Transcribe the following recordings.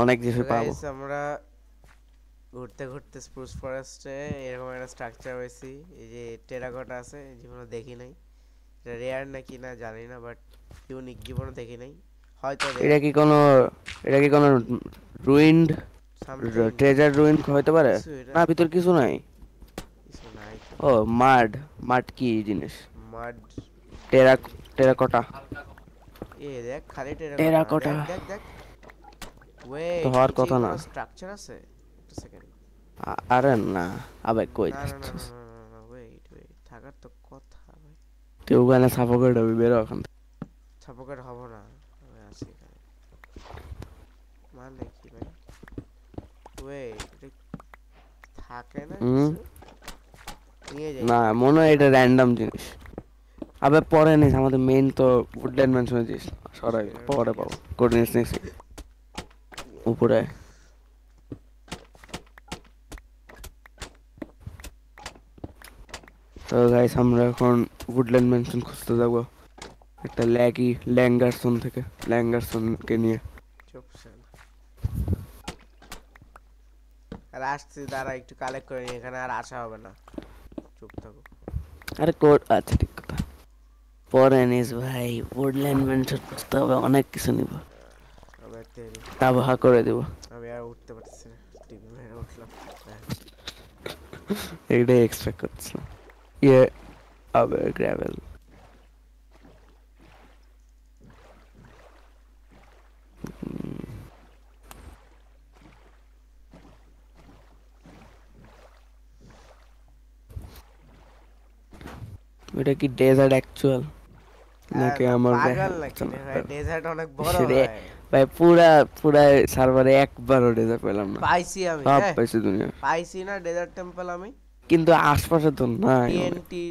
অনেক কিছু পাবো। গাইস আমরা ঘুরতে ঘুরতে স্প্রুস ফরেস্টে এরকম একটা স্ট্রাকচার হয়েছি। এই যে টেরাকোটা আছে, জীবনে দেখি নাই। এটা রেয়ার নাকি না জানি না, বাট ইউনিক, জীবনে দেখি নাই। হয়তো এটা রেয়ার কি কোনো এটা কি কোনো রুইন্ড সামথিং। ট্রেজার রুইন হতে পারে? কিছু এটা না, ভিতর কিছু নাই। কিছু নাই তো। ও, মাড। মাড কি জিনিস? মাড। টেরা টেরাকোটা। এ দেখ, খালি টেরাকোটা না, টেরাকোটা দেখ দেখ দেখ। তো ওয়েট, হওয়ার নিচে কি কথা না। কোনো স্ট্রাকচার আছে? একটা সেকেন্ড। আরে না, আবে কই না না না না যাচ্ছিস? না না না, ওয়েট ওয়েট, থাকার তো কথা ভাই। তুই ওখানে সাফোকেট হবি, বেরো ওখান থেকে। সাপোর্টেড হব না, আমি আছি এখানে। মানে কি ভাই? ওয়েট, এটা থাকে না হুম। কিছু? নিয়ে যাই না, তো, মনে হয় এটা থাক। র্যান্ডম জিনিস। আবে পরে নিস, আমাদের মেইন তো উডল্যান্ড ম্যানশনে যাস। সরাই সেটা পরে ঠিক পাবো আছে। কোঅর্ডিনেটস নিছি উপরে। তো গাইস আমরা এখন উডল্যান্ড ম্যানশন খুঁজতে যাবো একটা ল্যাঙ্গারসন থেকে, ল্যাঙ্গারসনকে নিয়ে। চুপ শালা। আর আসছি, দাঁড়া একটু কালেক্ট করে নিই, এখানে আর আসা হবে না। চুপ থাকো। আরে কোড, আচ্ছা ঠিক কথা। পরে নিস ভাই, উডল্যান্ড ম্যানশন খুঁজতে হবে, অনেক কিছু নিব। আমি তেরি, আবহা করে দিব। আমি আর উঠতে পারতেছি না। টিভি মেরে উঠলাম। হ্যাঁ। এইটাই এক্সপেক্ট করছিলাম। ইয়ে, আবে গ্র্যাভেল। এটা কি ডেজার্ট অ্যাকচুয়াল আরে নাকি না, আমার পাগল নাকি দেখাচ্ছে রে না? ভাই? ডেজার্ট অনেক বড় রে ভাই। ভাই, পুরা পুরা সার্ভারে একবারও ডেজার্ট পেলাম না। পাইছি আমি, সব হ্যাঁ। পাইছি দুনিয়া, পাইছি না ডেজার্ট টেম্পল আমি? কিন্তু আশপাশে তো নাই অনেক। টিএনটি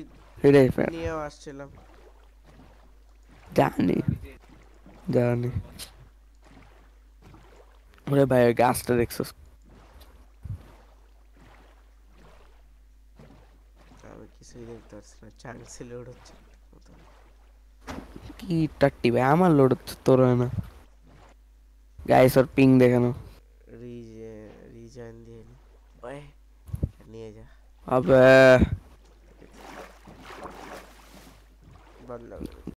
এটাই ফ্যান। নিয়েও আসছিলাম। জানি, জানি। ওরে ভাই, ওই গাছটা দেখছো? আমি কিছুই দেখতে পাচ্ছি না, চান্সে লোড হচ্ছে মতো। কি টাট্টি ভাই, আমার লোড হচ্ছে, তোর হয় না। গাইস ওর পিং দেখানো। রিজয়েন দিয়ে নি। ওয়ে, নিয়ে যা। আবে